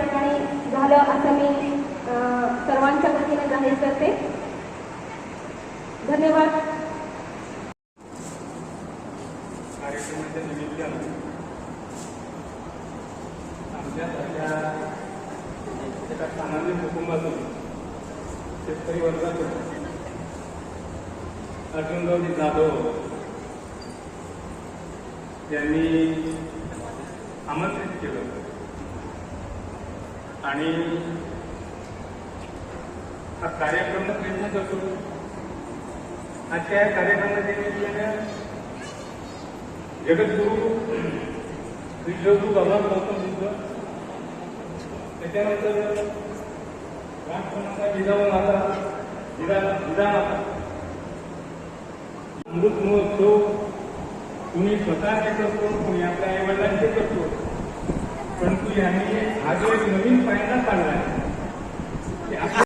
ठिकाणी झालं असं मी सर्वांच्या वतीने जाहीर करते. धन्यवाद. कार्यक्रमाच्या निमित्तानं आमच्यासारख्या एका सामान्य कुटुंबातून शेतकरी वर्गातून अर्जुनरावजी जाधव यांनी आमंत्रित केलं आणि हा कार्यक्रम प्रयत्न करतो. आजच्या या कार्यक्रमाच्या निमित्तानं जगद्गुरू श्री जगद्गुरू बाबा गौतम बुद्ध, त्याच्यानंतर राष्ट्रमाता जिजामाता अमृत महोत्सव कुणी स्वतःचे करतो, कुणी आपल्या आईवडिलांचे करतो, परंतु यांनी हा जो एक नवीन पायंडा काढला आहे